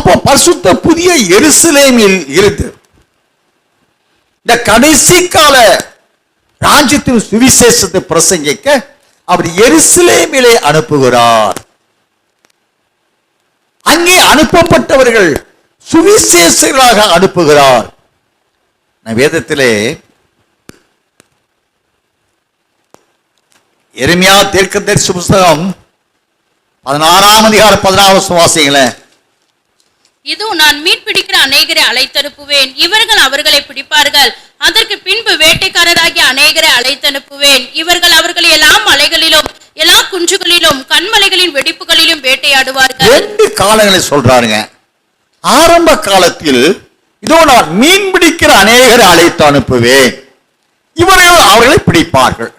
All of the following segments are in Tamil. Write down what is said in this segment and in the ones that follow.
அப்போ பரிசுத்த புதிய எருசலேமில் இருந்து இந்த கடைசி கால ராஜ்யத்தின் சுவிசேஷத்தை பிரசங்கிக்க அவர் எருசலேமிலே அனுப்புகிறார். அங்கே அனுப்பப்பட்டவர்கள் சுவிசேஷர்களாக அனுப்புகிறார். வேதத்திலே எரேமியா தீர்க்கதரிசி புத்தகம் 16ஆம் அதிகாரம் 16 வாசிங்களேன். இதோ நான் மீன் பிடிக்கிற அநேகரை அழைத்தனுப்புவேன், இவர்கள் அவர்களை பிடிப்பார்கள். அதற்கு பின்பு வேட்டைக்காரராகிய அநேகரை அழைத்தனுப்புவேன், இவர்கள் அவர்களை எல்லா மலைகளிலும் எல்லா குன்றுகளிலும் கண்மலைகளின் வெடிப்புகளிலும் வேட்டையாடுவார்கள். 2 காலங்களை சொல்றாருங்க. ஆரம்ப காலத்தில் இதோ நான் மீன் பிடிக்கிற அநேகரை அழைத்து அனுப்புவேன், இவர்கள் அவர்களை பிடிப்பார்கள்.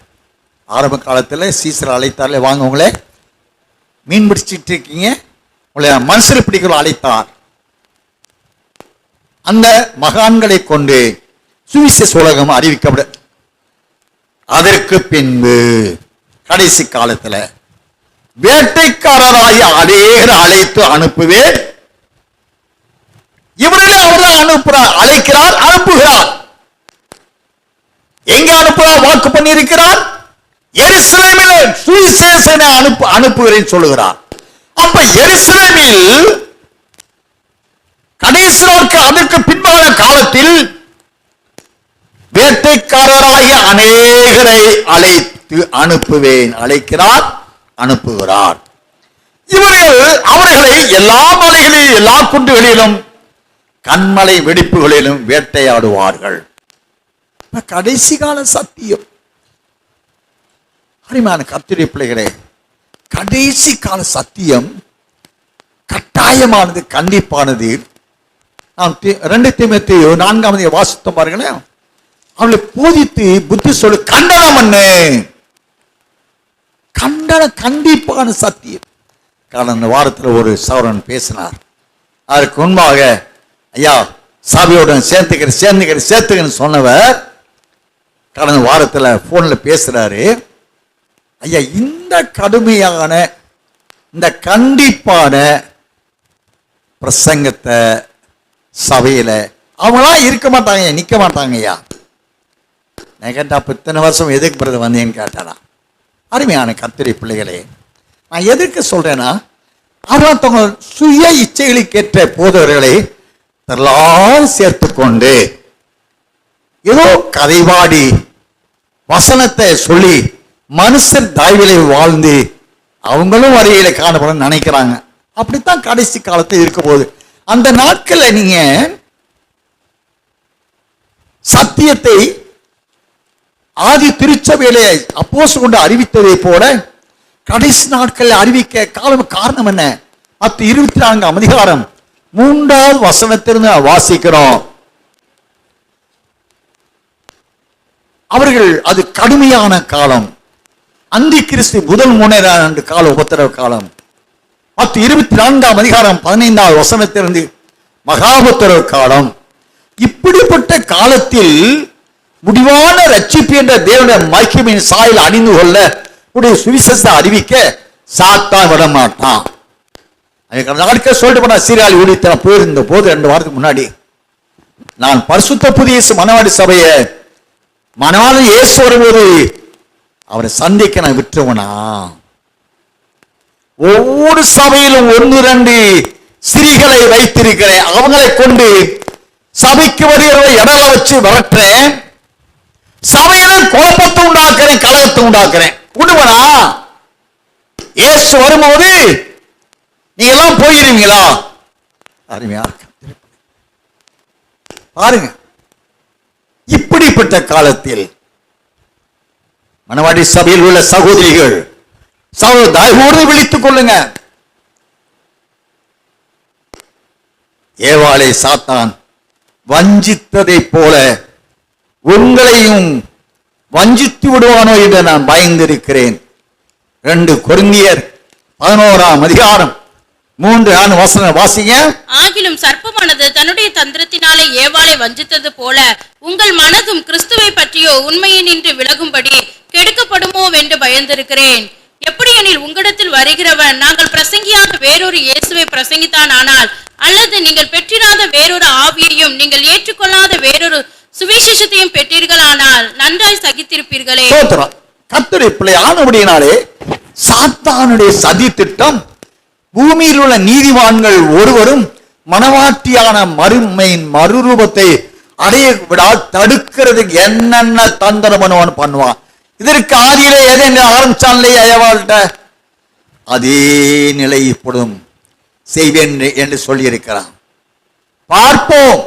ஆரம்ப காலத்தில் சீசர் அழைத்தார்களே, வாங்க உங்களே மீன் பிடிச்சிட்டு இருக்கீங்க, உங்களை மனுஷரை பிடிக்கிற அழைத்தார். அந்த மகான்களை கொண்டு சுவிசேஷ உலகம் அறிவிக்கப்பட. அதற்கு பின்பு கடைசி காலத்தில் வேட்டைக்காரராகிய அநேகரை அழைத்து அனுப்புவேன், இவர்களே அவர்தான் அனுப்புகிறார், அழைக்கிறார், அனுப்புகிறார். எங்க அனுப்புகிறார்? வாக்கு பண்ணி இருக்கிறார், எருசலேமில் சுவிசேஷனை அனுப்புகிறேன் சொல்லுகிறார். அப்ப எருசலேமில் கடைசி நாட்கள் அதற்கு பின்பான காலத்தில் வேட்டைக்காரராகிய அநேகரை அழைத்து அனுப்புவேன், அழைக்கிறார், அனுப்புகிறார். இவர்கள் அவர்களை எல்லா மலைகளிலும் எல்லா குன்றுகளிலும் கண்மலை வெடிப்புகளிலும் வேட்டையாடுவார்கள். கடைசி கால சத்தியம். அருமையான கர்த்தருடைய பிள்ளைகளே, கடைசி கால சத்தியம் கட்டாயமானது, கண்டிப்பானது. நாம் 2 தீமோத்தேயு 4ஆம் அதிகாரம் வாசித்தோம் பாருங்களேன். அவளை போதித்து புத்தி சொல்லு, கண்டனம் பண்ணு. கண்டனம் கண்டிப்பான சத்தியம். கடந்த வாரத்தில் ஒரு சகோதரன் பேசினார். அதற்கு முன்பாக ஐயா சபையோட சேர்த்துக்கிறேன்னு சொன்னவர் கடந்த வாரத்தில் போன்ல பேசுறாரு. ஐயா, இந்த கடுமையான இந்த கண்டிப்பான பிரசங்கத்தை சபையில அவங்களா இருக்க மாட்டாங்க, நிக்க மாட்டாங்க. ஐயா நான் கேட்டா, அப்ப இத்தனை வருஷம் எதுக்கு பிறகு வந்தேன்னு கேட்டானா. அருமையான கர்த்தருடைய பிள்ளைகளே, நான் எதுக்கு சொல்றேன்னா, அவர்கள் தங்கள் சுய இச்சைகளுக்கு ஏற்ற போதவர்களை சேர்த்து கொண்டு ஏதோ கதைவாடி வசனத்தை சொல்லி மனுஷர் தயவிலே வாழ்ந்து அவங்களும் வரியில காணப்பட நினைக்கிறாங்க. அப்படித்தான் கடைசி காலத்தில் இருக்க போது. அந்த நாட்கள்ல நீங்க சத்தியத்தை ஆதி திருச்சபையிலே அப்போஸ்தலர் கொண்டு அறிவித்ததை போல கடைசி நாட்களில் அறிவிக்க காரணம் என்ன? 24ஆம் அதிகாரம் 3வது வசனத்திலிருந்து வாசிக்கிறோம். அவர்கள் அது கடுமையான காலம், அந்தி கிறிஸ்து முதல் 3 ஆண்டு கால உபத்திரவ காலம். 24ஆம் அதிகாரம் 15வது வசனத்திலிருந்து மகாபத்திரவ காலம். இப்படிப்பட்ட காலத்தில் முடிவான ரட்சிப்பு என்ற தேவனுடைய மகிமையின் சாயல் அணிந்து கொள்ள உடைய சுவிசேஷத்தை அறிவிக்க சாத்தான் விட மாட்டான். சொல்லிட்டு போனா, சீராளி ஊழியத்தை போயிருந்த போது 2 வாரத்துக்கு முன்னாடி நான் பரிசுத்த புதிய மணவாடி சபையை மணவாளன் இயேசு வரும்போது அவரை சந்திக்க நான் விட்டுருவனா? ஒவ்வொரு சபையிலும் 1-2 ஸ்திரீகளை வைத்திருக்கிறேன். அவங்களை கொண்டு சபைக்கு வருகிறவரை இடல வச்சு விரட்டுறேன். சபையில குழப்பத்தை உண்டாக்குறேன், கலகத்தை உண்டாக்குறேன். விடுவனா? இயேசு வரும்போது நீங்க எல்லாம் போயிருவீங்களா? அருமையா பாருங்க. இப்படிப்பட்ட காலத்தில் மணவாடி சபையில் உள்ள சகோதரிகள் தயவோடு விழித்துக் கொள்ளுங்க. ஏவாளை சாத்தான் வஞ்சித்ததை போல உங்களையும் வஞ்சித்து விடுவானோ என்று நான் பயந்திருக்கிறேன். 2 கொரிந்தியர் 11ஆம் அதிகாரம் 3 வசனம் வாசிங்க. ஆகிலும் சர்ப்பமானது தன்னுடைய தந்திரத்தினாலே ஏவாளை வஞ்சித்தது போல உங்கள் மனதும் கிறிஸ்துவை பற்றியோ உண்மையை நின்று விலகும்படி கெடுக்கப்படுமோ என்று பயந்திருக்கிறேன். எப்படி எனில் உங்களிடத்தில் வருகிறவன் நாங்கள் பிரசங்கியாக வேறொரு இயேசுவை பிரசங்கித்தான், ஆனால் அல்லது நீங்கள் பெற்றிராத வேறொரு ஆவியையும் நீங்கள் ஏற்றுக்கொள்ளாத வேறொரு சுவிசேஷத்தையும் பெற்றீர்களானால் நன்றாய் சகித்திருப்பீர்களே. ஸ்தோத்திரம். கர்த்தருடைய பிள்ளை ஆனபடியினாலே சாத்தானுடைய சதி திட்டம் பூமியில் உள்ள நீதிமான்கள் ஒருவரும் மனவாட்டியான மறுமையின் மறுரூபத்தை அடைய விடால் தடுக்கிறதுக்கு என்னென்ன தந்திரம் பண்ணுவான். இதற்கு ஆதியிலே எதை ஆரம்பிச்சான்லே ஏவாள்கிட்ட அதே நிலை இப்பொழுதும் செய்வேன் என்று சொல்லியிருக்கிறான். பார்ப்போம்.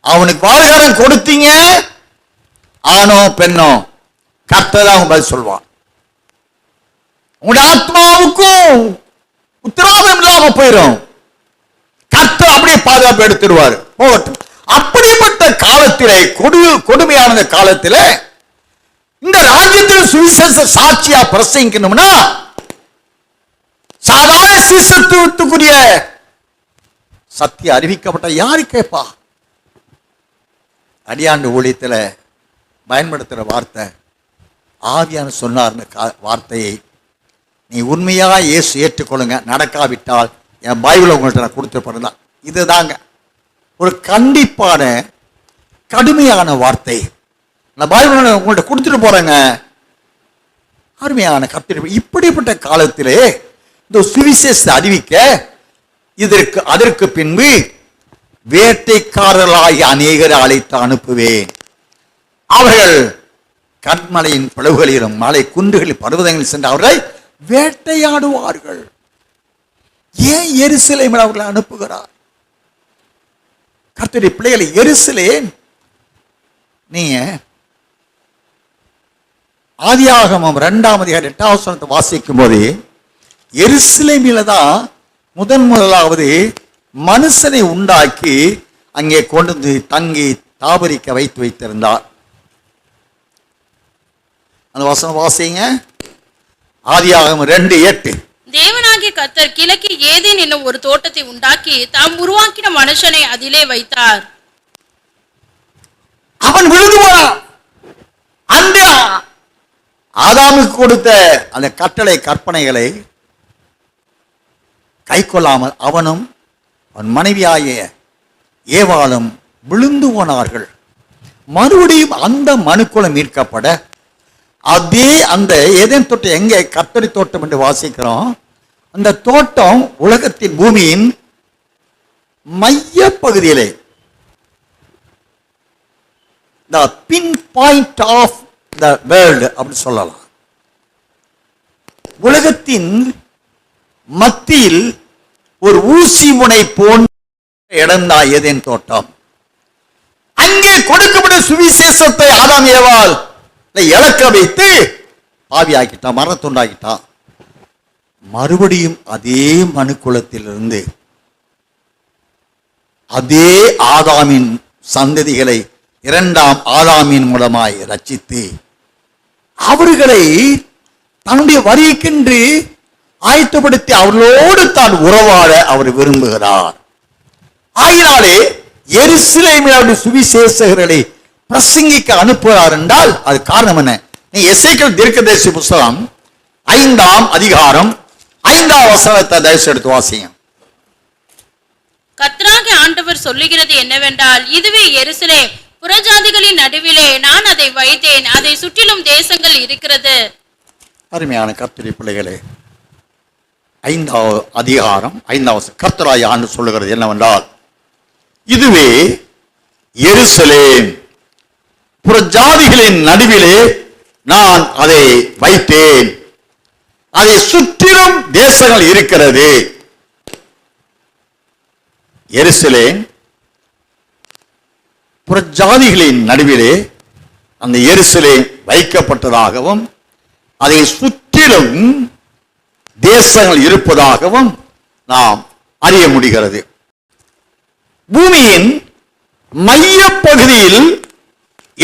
அவனுக்கு வாழ்காரம் கொடுத்தீங்க, ஆணோ பெண்ணோ, கர்த்தர் தான் பதில் சொல்வான். உங்களுடைய ஆத்மாவுக்கும் உத்தரவாதம் இல்லாம போயிடும். கர்த்தர் அப்படியே பாதுகாப்பு எடுத்துடுவார். போகட்டும். அப்படிப்பட்ட காலத்திலே கொடுமையான காலத்திலே இந்த ராஜ்யத்தில் சுவிசேஷ சாட்சியா பிரசங்கிக்கணும்னா சாதாரண சிசத்துவத்துக்குரிய சத்தியம் அறிவிக்கப்பட்ட யாரு கேட்பா? அடியாண்டு ஊழியத்தில் பயன்படுத்துகிற வார்த்தை ஆவியான சொன்னார்னு வார்த்தையை நீ உண்மையா இயேசு ஏற்றுக்கொள்ளுங்க, நடக்காவிட்டால் என் பைபிளை உங்கள்கிட்ட நான் கொடுத்துருப்பேன் தான். இதுதாங்க ஒரு கண்டிப்பான கடுமையான வார்த்தை. நான் பைபிளை உங்கள்கிட்ட கொடுத்துட்டு போறேங்க. அருமையான கர்த்தர். இப்படிப்பட்ட காலத்திலே இந்த சுவிசேஷத்தை அறிவிக்க அதற்கு பின்பு வேட்டைக்காரர்களாகி அநேகரை அழைத்து அனுப்புவேன். அவர்கள் கண்மலையின் பிளவுகளிலும் மலை குன்றுகளில் பர்வதங்களில் சென்று அவர்களை வேட்டையாடுவார்கள். ஏன் எருசலேமில் அவர்களை அனுப்புகிறார்? கர்த்தருடைய பிள்ளைகளை எருசலேம் நீங்க ஆதியாகமம் 2:8 வாசிக்கும் போது எருசலேமில தான் முதலாவது மனுஷனை உண்டாக்கி அங்கே கொண்டு தங்கி தாபரிக்க வைத்திருந்தார். அந்த வசனம் வாசிங்க. ஆதியாகமம் 2:8. தேவனாகிய கர்த்தர் கிழக்கு ஏதேன் என்னும் ஒரு தோட்டத்தை உண்டாக்கி தாம் உருவாக்கின மனுஷனை அதிலே வைத்தார். அவன் விழுதுவான். அந்த ஆதாமுக்கு கொடுத்த அந்த கட்டளை கற்பனைகளை கை கொள்ளாமல் அவனும் அவன் மனைவியாகிய ஏவாளும் விழுந்து போனார்கள். மறுபடியும் அந்த மனுக்குலம் மீட்கப்பட அதே அந்த ஏதேன் தோட்டம் எங்கே கர்த்தரி தோட்டம் என்று வாசிக்கிறோம். அந்த தோட்டம் உலகத்தின் பூமியின் மைய பகுதியிலே the pin point of the world அப்படி சொல்லலாம். உலகத்தின் மத்தியில் ஒரு ஊசி முனை போன்ற இடம்தான் ஏதேன் தோட்டம். அங்கே கொடுக்கப்பட்ட சுவிசேஷத்தை ஆதாம் ஏவாள் இழக்க வைத்து பாவியாக்கிட்டான், மரணத்துண்டாக்கிட்டான். மறுபடியும் அதே மனுக்குலத்திலிருந்து அதே ஆதாமின் சந்ததிகளை இரண்டாம் ஆதாமின் மூலமாய் ரட்சித்து அவர்களை தன்னுடைய வரிக்கென்று ஆயத்தப்படுத்தி அவர்களோடு தான் உறவாட அவர் விரும்புகிறார். ஆகினாலே எருசலேமில் சுவிசேஷகர்களை பிரசங்கிக்க அனுப்புகிறார் என்றால் அது காரணம் என்ன? நீ எசேக்கியேல் தீர்க்கதரிசி புத்தகம் 5ஆம் அதிகாரம் 5ஆம் வசனத்தை தயவு எடுத்து வாசிங்க. கர்த்தராகிய ஆண்டவர் சொல்லுகிறது என்னவென்றால், இதுவே எருசலேம், புறஜாதிகளின் நடுவிலே நான் அதை வைத்தேன், அதை சுற்றிலும் தேசங்கள் இருக்கிறது. அருமையான கர்த்தருடைய பிள்ளைகளே, 5ஆம் அதிகாரம் 5ஆம் வசனம் கர்த்தராகிய ஆண்டவர் சொல்லுகிறது என்னவென்றால், இதுவே எருசலேம், புறஜாதிகளின் நடுவிலே நான் அதை வைத்தேன், அதை சுற்றிலும் தேசங்கள் இருக்கிறது. எருசலேம் புறஜாதிகளின் நடுவிலே அந்த எருசலேம் வைக்கப்பட்டதாகவும் அதை சுற்றிலும் தேசங்கள் இருப்பதாகவும் நாம் அறிய முடிகிறது. பூமியின் மைய பகுதியில்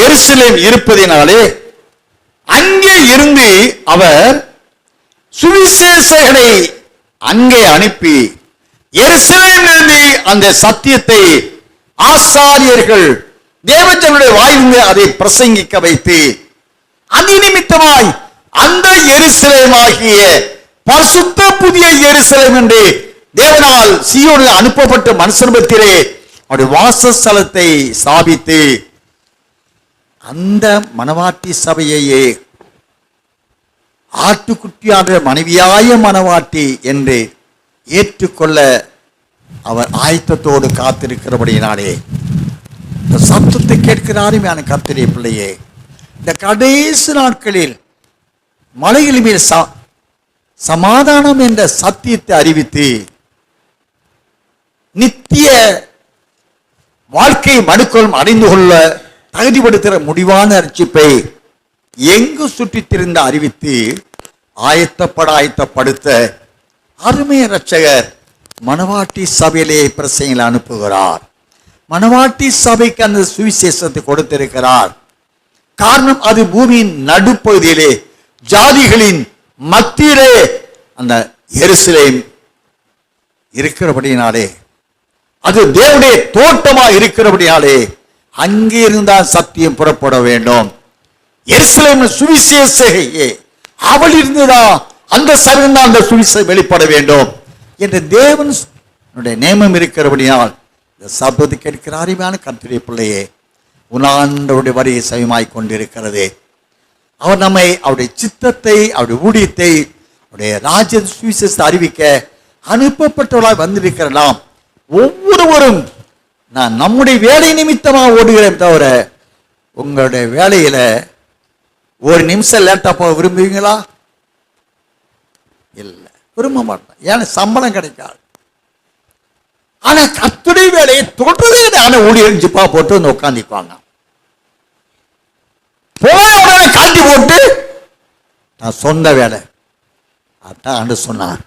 எருசலேம் இருப்பதினாலே அங்கே இருந்து அவர் சுவிசேஷகரை அங்கே அனுப்பி எருசலேமிலிருந்து அந்த சத்தியத்தை ஆசாரியர்கள் தேவஜனுடைய வாயிலிருந்து அதை பிரசங்கிக்க வைத்து அது நிமித்தமாய் அந்த எருசலேமாகிய பரிசுத்த புதிய எருசலேம் என்று தேவனால் சீயோனில் அனுப்பப்பட்ட மனுஷர்பத்திலே அவருடைய வாசஸ்தலத்தை ஸ்தாபித்து அந்த மணவாட்டி சபையையே ஆட்டுக்குட்டியான மனைவியாய மணவாட்டி என்று ஏற்றுக்கொள்ள அவர் ஆயத்தத்தோடு காத்திருக்கிறபடியினாலே இந்த சத்தத்தை கேட்கிறாரும் என கர்த்தருடைய பிள்ளையே, இந்த கடைசி நாட்களில் மலைகளின் மேல் சமாதானம் என்ற சத்தியத்தை அறிவித்து நித்திய வாழ்க்கை மனுக்களும் அடைந்து கொள்ள தகுதிப்படுத்துகிற முடிவான ரட்சிப்பை எங்கு சுற்றித் திரிந்த அறிவித்து ஆயத்தப்படுத்த அருமை இரட்சகர் மணவாட்டி சபையிலே பிரசங்களை அனுப்புகிறார். மணவாட்டி சபைக்கு அந்த சுவிசேஷத்தை கொடுத்திருக்கிறார். காரணம், அது பூமியின் நடுப்பகுதியிலே ஜாதிகளின் மத்தியிலே அந்த எருசலேம் இருக்கிறபடினாலே, அது தேவனுடைய தோட்டமாக இருக்கிறபடினாலே அங்கே இருந்தால் சத்தியம் புறப்பட வேண்டும். எருசலேம் சுவிசேஷையே அவள் இருந்துதான் அந்த சபையில் அந்த சுவிசேஷம் வெளிப்பட வேண்டும் என்று தேவனுடைய நேமம் இருக்கிறபடியால் இந்த சபத்தை கேட்கிற அருமையான கர்த்தருடைய பிள்ளையே, உன்னாண்டவருடைய வரியை சமயமாய் கொண்டிருக்கிறது. அவர் நம்மை அவருடைய சித்தத்தை, அவருடைய ஊழியத்தை, அவருடைய ராஜ்ய சுவிசேஷத்தை அறிவிக்க அனுப்பப்பட்டவர்களாய் வந்திருக்கிறலாம். ஒவ்வொருவரும் நான் நம்முடைய வேலை நிமித்தமாக ஓடுகிறேன் தவிர உங்களுடைய வேலையில ஒரு நிமிஷம் லேட்டா போக விரும்புவீங்களா? இல்லை, விரும்ப மாட்டேன். ஏன்னா சம்பளம் கிடைக்காது. ஆனா கர்த்தருடைய வேலையை தொடர்ந்து ஆன ஊழியர் ஜிப்பா போட்டு வந்து உட்காந்துக்குவாங்க. போன உடனே காட்டி போட்டு நான் சொந்த வேலை அதான் சொன்னார்.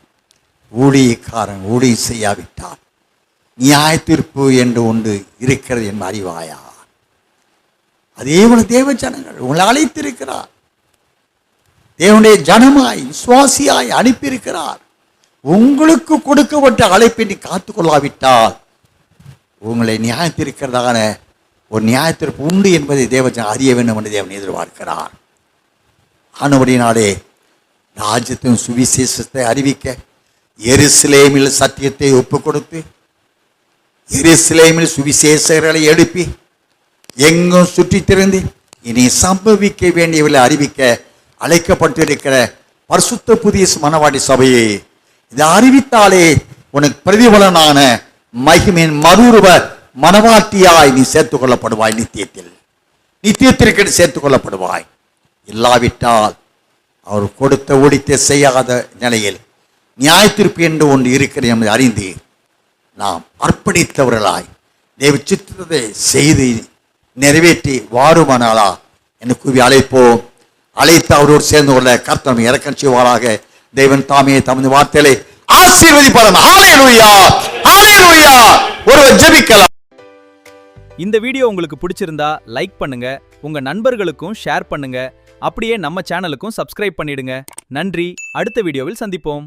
ஊழியக்காரன் ஊழியம் செய்யாவிட்டார் நியாய தீர்ப்பு என்று ஒன்று இருக்கிறது என்று அறிவாயா? அதே போல தேவ ஜனங்கள் உங்களை அழைத்திருக்கிறார். தேவனுடைய ஜனமாய் விசுவாசியாய் அனுப்பியிருக்கிறார். உங்களுக்கு கொடுக்கப்பட்ட அழைப்பை நீ காத்துக்கொள்ளாவிட்டால் உங்களை நியாயத்திருக்கிறதான ஒரு நியாயத்திற்கு உண்டு என்பதை தேவஜன் அறிய வேண்டும் என்று தேவன் எதிர்பார்க்கிறார். ஆனபடினாலே ராஜ்யத்தின் சுவிசேஷத்தை அறிவிக்க எருசலேமில் சத்தியத்தை ஒப்புக் கொடுத்து எருசலேமில் சுவிசேஷர்களை எழுப்பி எங்கும் சுற்றித் திரிந்து இனி சம்பவிக்க வேண்டியவர்களை அறிவிக்க அழைக்கப்பட்டிருக்கிற பரிசுத்த புதிய மணவாட்டி சபையை இதை அறிவித்தாலே உனக்கு பிரதிபலனான மகிமையின் மறுரூப மணவாட்டியாய் நீ சேர்த்துக் கொள்ளப்படுவாய். நித்தியத்திற்கு சேர்த்துக் கொள்ளப்படுவாய். இல்லாவிட்டால் அவர் கொடுத்த ஒடித்தை செய்யாத நிலையில் நியாயத்தீர்ப்பு என்று ஒன்று இருக்கிறது என்பதை அறிந்து நாம் அர்ப்பணித்தவர்களாய் தேவ சித்தத்தை செய்து நிறைவேற்றி வாருமானாலா என்று கூவி அழைப்போம். அழைத்து அவரோடு சேர்ந்து கொள்ள கர்த்தர் இறக்கம் செய்வாராக. தேவன் தாமே தமது வார்த்தைகளை ஆசீர்வதிப்பார். ஹல்லேலூயா, ஹல்லேலூயா. ஒருவர் ஜெபிக்கலாம். இந்த வீடியோ உங்களுக்கு பிடிச்சிருந்தா லைக் பண்ணுங்க, உங்க நண்பர்களுக்கும் ஷேர் பண்ணுங்க, அப்படியே நம்ம சேனலுக்கும் சப்ஸ்கிரைப் பண்ணிடுங்க. நன்றி. அடுத்த வீடியோவில் சந்திப்போம்.